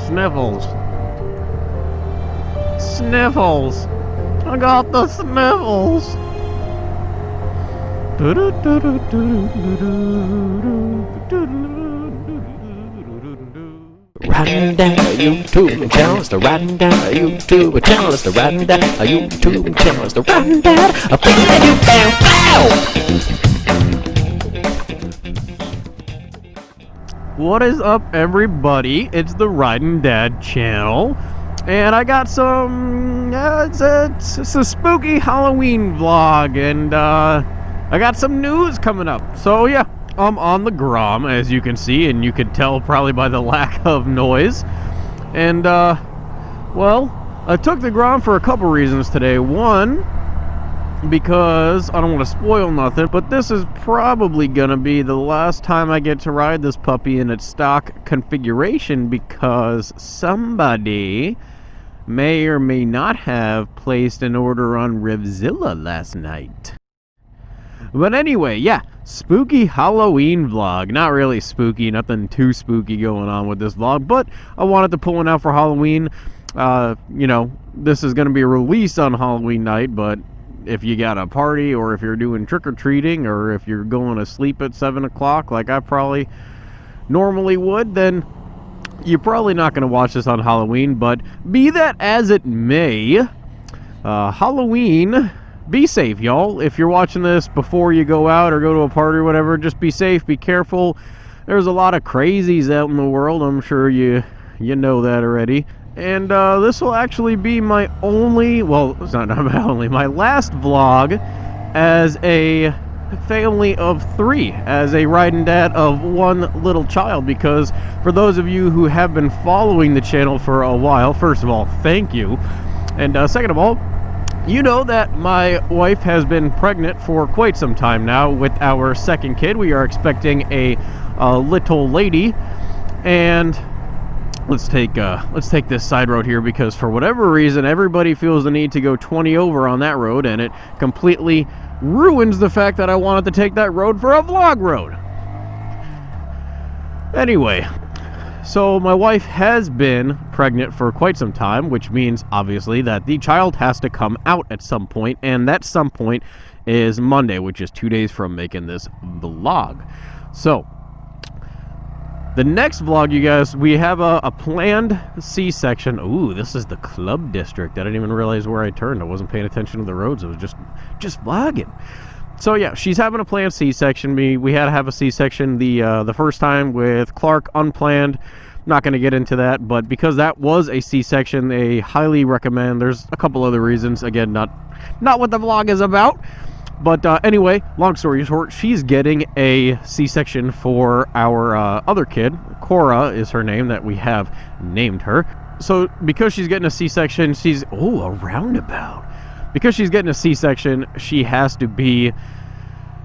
Sniffles. Sniffles. I got the sniffles. Riding down a YouTube channel, it's the riding down a YouTube channel, it's the riding down a YouTube channel, it's the riding down a What is up, everybody? It's the Riding Dad channel, and I got some. It's a spooky Halloween vlog, and I got some news coming up. So yeah, I'm on the Grom, as you can see, and you could tell probably by the lack of noise. And well, I took the Grom for a couple reasons today. One, because I don't want to spoil nothing, but this is probably gonna be the last time I get to ride this puppy in its stock configuration, because somebody may or may not have placed an order on Revzilla last night. But anyway, yeah, spooky Halloween vlog. Not really spooky, nothing too spooky going on with this vlog, but I wanted to pull one out for Halloween. You know, this is gonna be a release on Halloween night, but if you got a party, or if you're doing trick-or-treating, or if you're going to sleep at 7 o'clock like I probably normally would, then you're probably not going to watch this on Halloween. But be that as it may, Halloween, be safe, y'all. If you're watching this before you go out or go to a party or whatever, just be safe, be careful. There's a lot of crazies out in the world. I'm sure you know that already. And this will actually be my only, well, it's not my only, my last vlog as a family of 3, as a riding dad of 1 little child. Because for those of you who have been following the channel for a while, first of all, thank you. And second of all, you know that my wife has been pregnant for quite some time now with our second kid. We are expecting a little lady, and let's take this side road here, because for whatever reason everybody feels the need to go 20 over on that road, and it completely ruins the fact that I wanted to take that road for a vlog road. Anyway, so my wife has been pregnant for quite some time, which means obviously that the child has to come out at some point, and that some point is Monday, which is 2 days from making this vlog. So the next vlog, you guys, we have a planned C-section. Ooh, this is the club district. I didn't even realize where I turned. I wasn't paying attention to the roads. I was just vlogging. So yeah, she's having a planned C-section. We had to have a C-section the first time with Clark, unplanned. Not going to get into that, but because that was a C-section, they highly recommend. There's a couple other reasons. Again, not what the vlog is about. But anyway, long story short, she's getting a C-section for our other kid. Cora is her name that we have named her. So because she's getting a C-section, a roundabout. Because she's getting a C-section, she has to be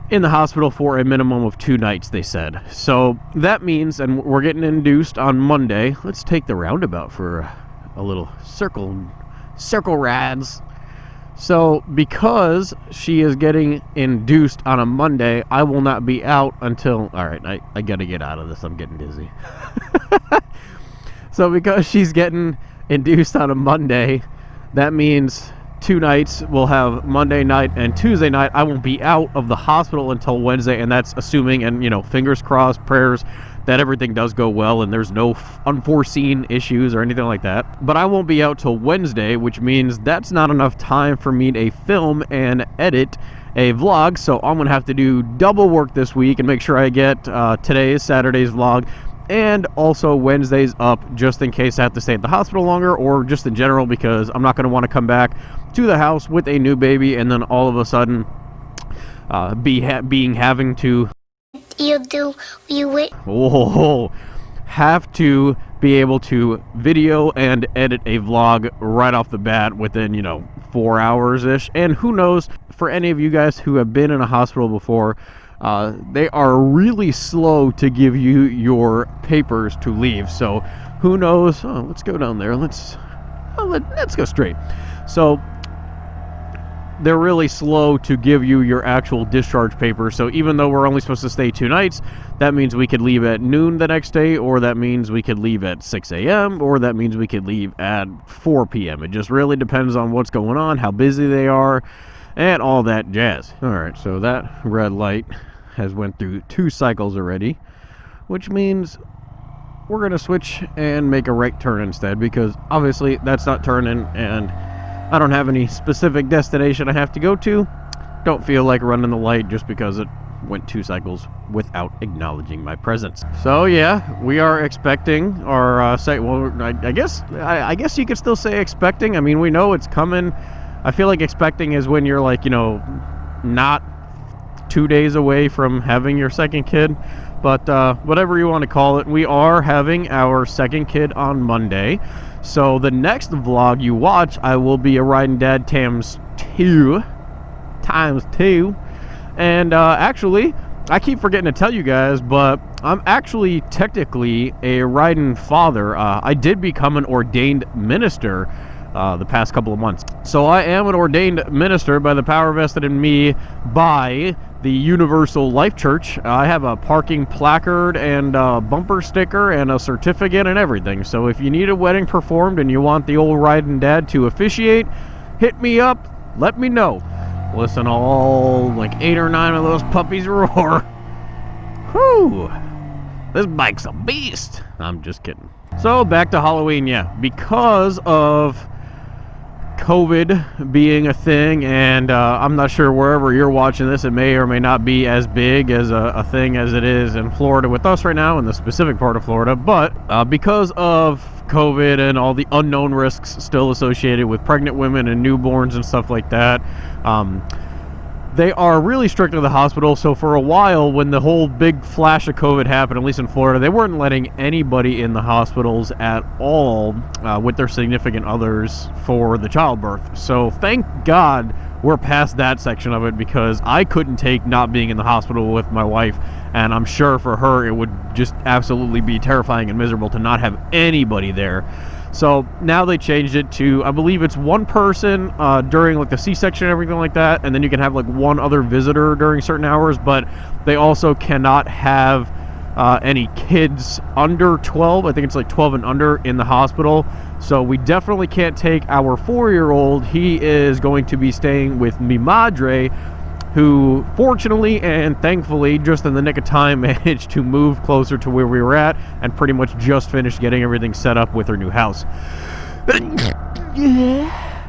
in the hospital for a minimum of 2 nights, they said. So that means, and we're getting induced on Monday. Let's take the roundabout for a little circle rides. So because she is getting induced on a Monday, I will not be out until, all right, I gotta get out of this, I'm getting dizzy. So because she's getting induced on a Monday, that means 2 nights. We'll have Monday night and Tuesday night. I won't be out of the hospital until Wednesday, and that's assuming, and you know, fingers crossed, prayers, that everything does go well and there's no unforeseen issues or anything like that. But I won't be out till Wednesday, which means that's not enough time for me to film and edit a vlog. So I'm gonna have to do double work this week and make sure I get Saturday's vlog and also Wednesday's up, just in case I have to stay at the hospital longer, or just in general, because I'm not going to want to come back to the house with a new baby and then all of a sudden having to have to be able to video and edit a vlog right off the bat within, you know, 4 hours ish. And who knows, for any of you guys who have been in a hospital before, they are really slow to give you your papers to leave. So who knows? Oh, let's go down there. Let's go straight. So they're really slow to give you your actual discharge paper. So even though we're only supposed to stay 2 nights, that means we could leave at noon the next day, or that means we could leave at 6 a.m., or that means we could leave at 4 p.m. It just really depends on what's going on, how busy they are, and all that jazz. All right, so that red light has went through 2 cycles already, which means we're going to switch and make a right turn instead, because obviously that's not turning, and I don't have any specific destination I have to go to. Don't feel like running the light just because it went 2 cycles without acknowledging my presence. So yeah, we are expecting our I guess you could still say expecting. I mean, we know it's coming. I feel like expecting is when you're like, not 2 days away from having your second kid. But whatever you want to call it, we are having our second kid on Monday. So the next vlog you watch, I will be a riding dad times two. And actually, I keep forgetting to tell you guys, but I'm actually technically a riding father. I did become an ordained minister the past couple of months. So I am an ordained minister by the power vested in me by the Universal Life Church. I have a parking placard and a bumper sticker and a certificate and everything. So if you need a wedding performed and you want the old riding dad to officiate, hit me up, let me know. Listen to all like 8 or 9 of those puppies roar. Whew, this bike's a beast. I'm just kidding. So back to Halloween, yeah, because of COVID being a thing, and I'm not sure wherever you're watching this, it may or may not be as big as a thing as it is in Florida with us right now, in the specific part of Florida, but because of COVID and all the unknown risks still associated with pregnant women and newborns and stuff like that, they are really strict to the hospital. So for a while, when the whole big flash of COVID happened, at least in Florida, they weren't letting anybody in the hospitals at all with their significant others for the childbirth. So thank God we're past that section of it, because I couldn't take not being in the hospital with my wife, and I'm sure for her it would just absolutely be terrifying and miserable to not have anybody there. So now they changed it to, I believe it's 1 person during like the C-section and everything like that, and then you can have like 1 other visitor during certain hours, but they also cannot have any kids under 12. I think it's like 12 and under in the hospital. So we definitely can't take our 4-year-old. He is going to be staying with mi madre, who fortunately and thankfully just in the nick of time managed to move closer to where we were at and pretty much just finished getting everything set up with her new house.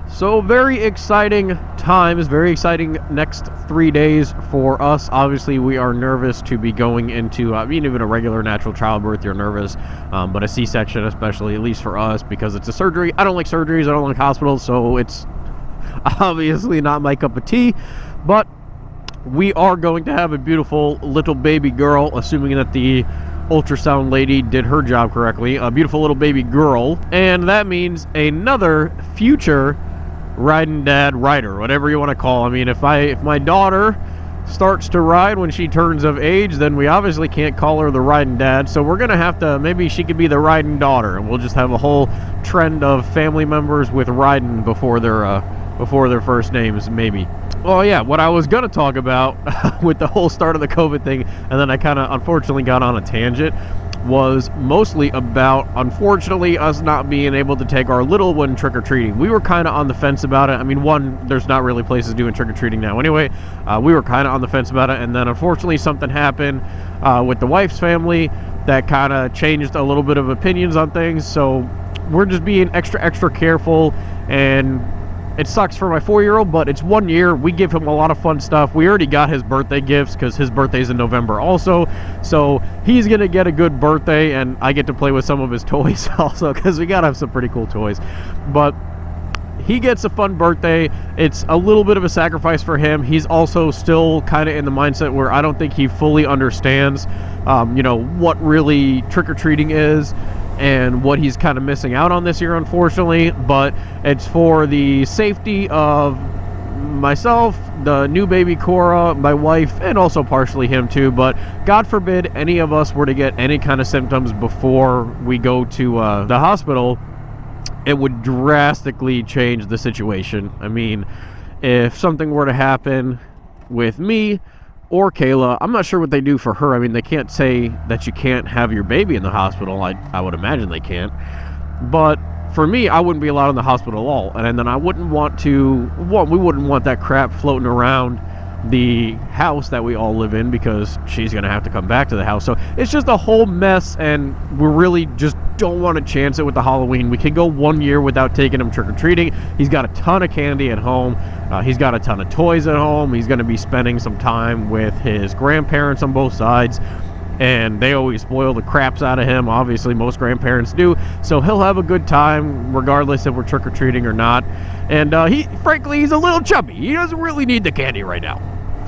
So very exciting times, very exciting next 3 days for us. Obviously we are nervous to be going into even a regular natural childbirth, you're nervous, but a C-section especially, at least for us, because it's a surgery. I don't like surgeries, I don't like hospitals, so it's obviously not my cup of tea, but we are going to have a beautiful little baby girl, assuming that the ultrasound lady did her job correctly. A beautiful little baby girl, and that means another future riding dad rider, whatever you want to call. I mean, if my daughter starts to ride when she turns of age, then we obviously can't call her the riding dad, so we're gonna have to, maybe she could be the riding daughter, and we'll just have a whole trend of family members with riding before their first names, maybe. Oh yeah, what I was going to talk about with the whole start of the COVID thing, and then I kind of unfortunately got on a tangent, was mostly about, unfortunately, us not being able to take our little one trick-or-treating. We were kind of on the fence about it. I mean, one, there's not really places doing trick-or-treating now anyway. We were kind of on the fence about it, and then unfortunately something happened with the wife's family that kind of changed a little bit of opinions on things, so we're just being extra careful. And it sucks for my 4-year-old, but it's 1 year. We give him a lot of fun stuff. We already got his birthday gifts because his birthday's in November also. So he's going to get a good birthday, and I get to play with some of his toys also, because we got to have some pretty cool toys. But he gets a fun birthday. It's a little bit of a sacrifice for him. He's also still kind of in the mindset where I don't think he fully understands, what really trick-or-treating is and what he's kind of missing out on this year, unfortunately. But it's for the safety of myself, the new baby Cora, my wife, and also partially him too. But God forbid any of us were to get any kind of symptoms before we go to the hospital, it would drastically change the situation. I mean, if something were to happen with me or Kayla, I'm not sure what they do for her. I mean, they can't say that you can't have your baby in the hospital. I would imagine they can't. But for me, I wouldn't be allowed in the hospital at all. And then I wouldn't want to, we wouldn't want that crap floating around the house that we all live in, because she's going to have to come back to the house. So it's just a whole mess, and we really just don't want to chance it with the Halloween. We can go 1 year without taking him trick-or-treating. He's got a ton of candy at home. He's got a ton of toys at home. He's going to be spending some time with his grandparents on both sides, and they always spoil the craps out of him. Obviously, most grandparents do. So he'll have a good time regardless if we're trick-or-treating or not. And frankly, he's a little chubby. He doesn't really need the candy right now.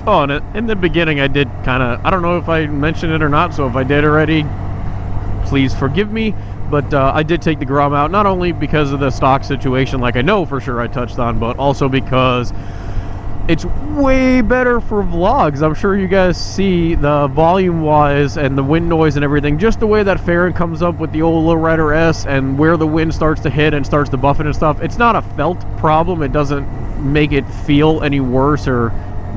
Oh, and in the beginning, I did kind of, I don't know if I mentioned it or not, so if I did already, please forgive me. But I did take the Grom out, not only because of the stock situation, like I know for sure I touched on, but also because it's way better for vlogs. I'm sure you guys see the volume-wise and the wind noise and everything, just the way that fairing comes up with the old Lowrider S and where the wind starts to hit and starts to buffet and stuff. It's not a felt problem. It doesn't make it feel any worse or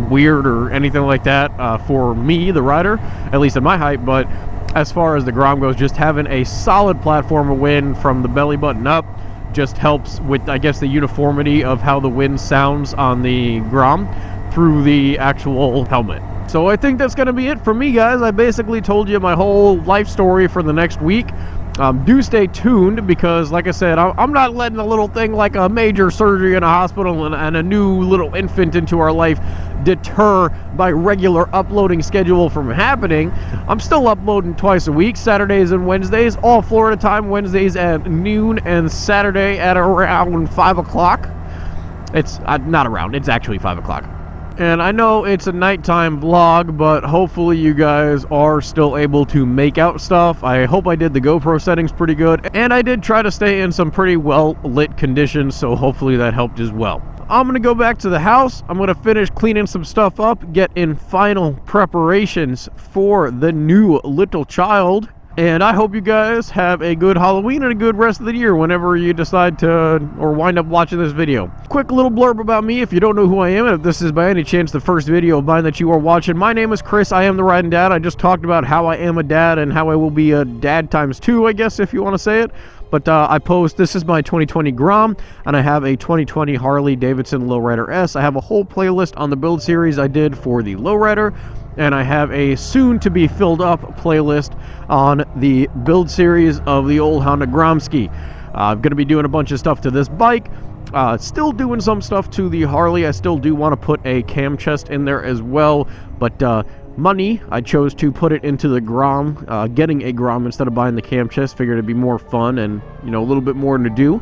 weird or anything like that for me, the rider, at least at my height. But as far as the Grom goes, just having a solid platform of wind from the belly button up just helps with, I guess, the uniformity of how the wind sounds on the Grom through the actual helmet. So I think that's going to be it for me, guys. I basically told you my whole life story for the next week. Do stay tuned, because like I said, I'm not letting a little thing like a major surgery in a hospital and a new little infant into our life deter my regular uploading schedule from happening. I'm still uploading twice a week, Saturdays and Wednesdays, all Florida time, Wednesdays at noon and Saturday at around 5 o'clock. It's not around, it's actually 5 o'clock. And I know it's a nighttime vlog, but hopefully you guys are still able to make out stuff. I hope I did the GoPro settings pretty good, and I did try to stay in some pretty well lit conditions, so hopefully that helped as well. I'm gonna go back to the house. I'm gonna finish cleaning some stuff up, get in final preparations for the new little child. And I hope you guys have a good Halloween and a good rest of the year whenever you decide to or wind up watching this video. Quick little blurb about me if you don't know who I am, and if this is by any chance the first video of mine that you are watching. My name is Chris. I am the Riding Dad. I just talked about how I am a dad and how I will be a dad times 2, I guess, if you want to say it. But I post, this is my 2020 Grom, and I have a 2020 Harley Davidson Lowrider S. I have a whole playlist on the build series I did for the Lowrider, and I have a soon-to-be filled-up playlist on the build series of the old Honda Grom ski. I'm going to be doing a bunch of stuff to this bike, still doing some stuff to the Harley. I still do want to put a cam chest in there as well, but money, I chose to put it into the Grom, getting a Grom instead of buying the cam chest. Figured it'd be more fun and, you know, a little bit more to do.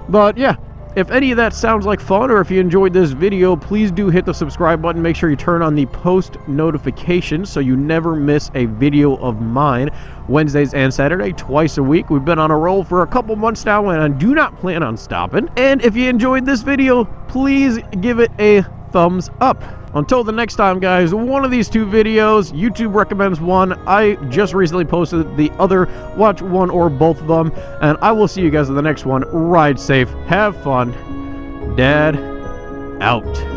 But yeah, if any of that sounds like fun, or if you enjoyed this video, please do hit the subscribe button. Make sure you turn on the post notifications so you never miss a video of mine. Wednesdays and Saturday, twice a week. We've been on a roll for a couple months now, and I do not plan on stopping. And if you enjoyed this video, please give it a thumbs up. Until the next time, guys, one of these two videos, YouTube recommends one. I just recently posted the other. Watch one or both of them, and I will see you guys in the next one. Ride safe, have fun. Dad out.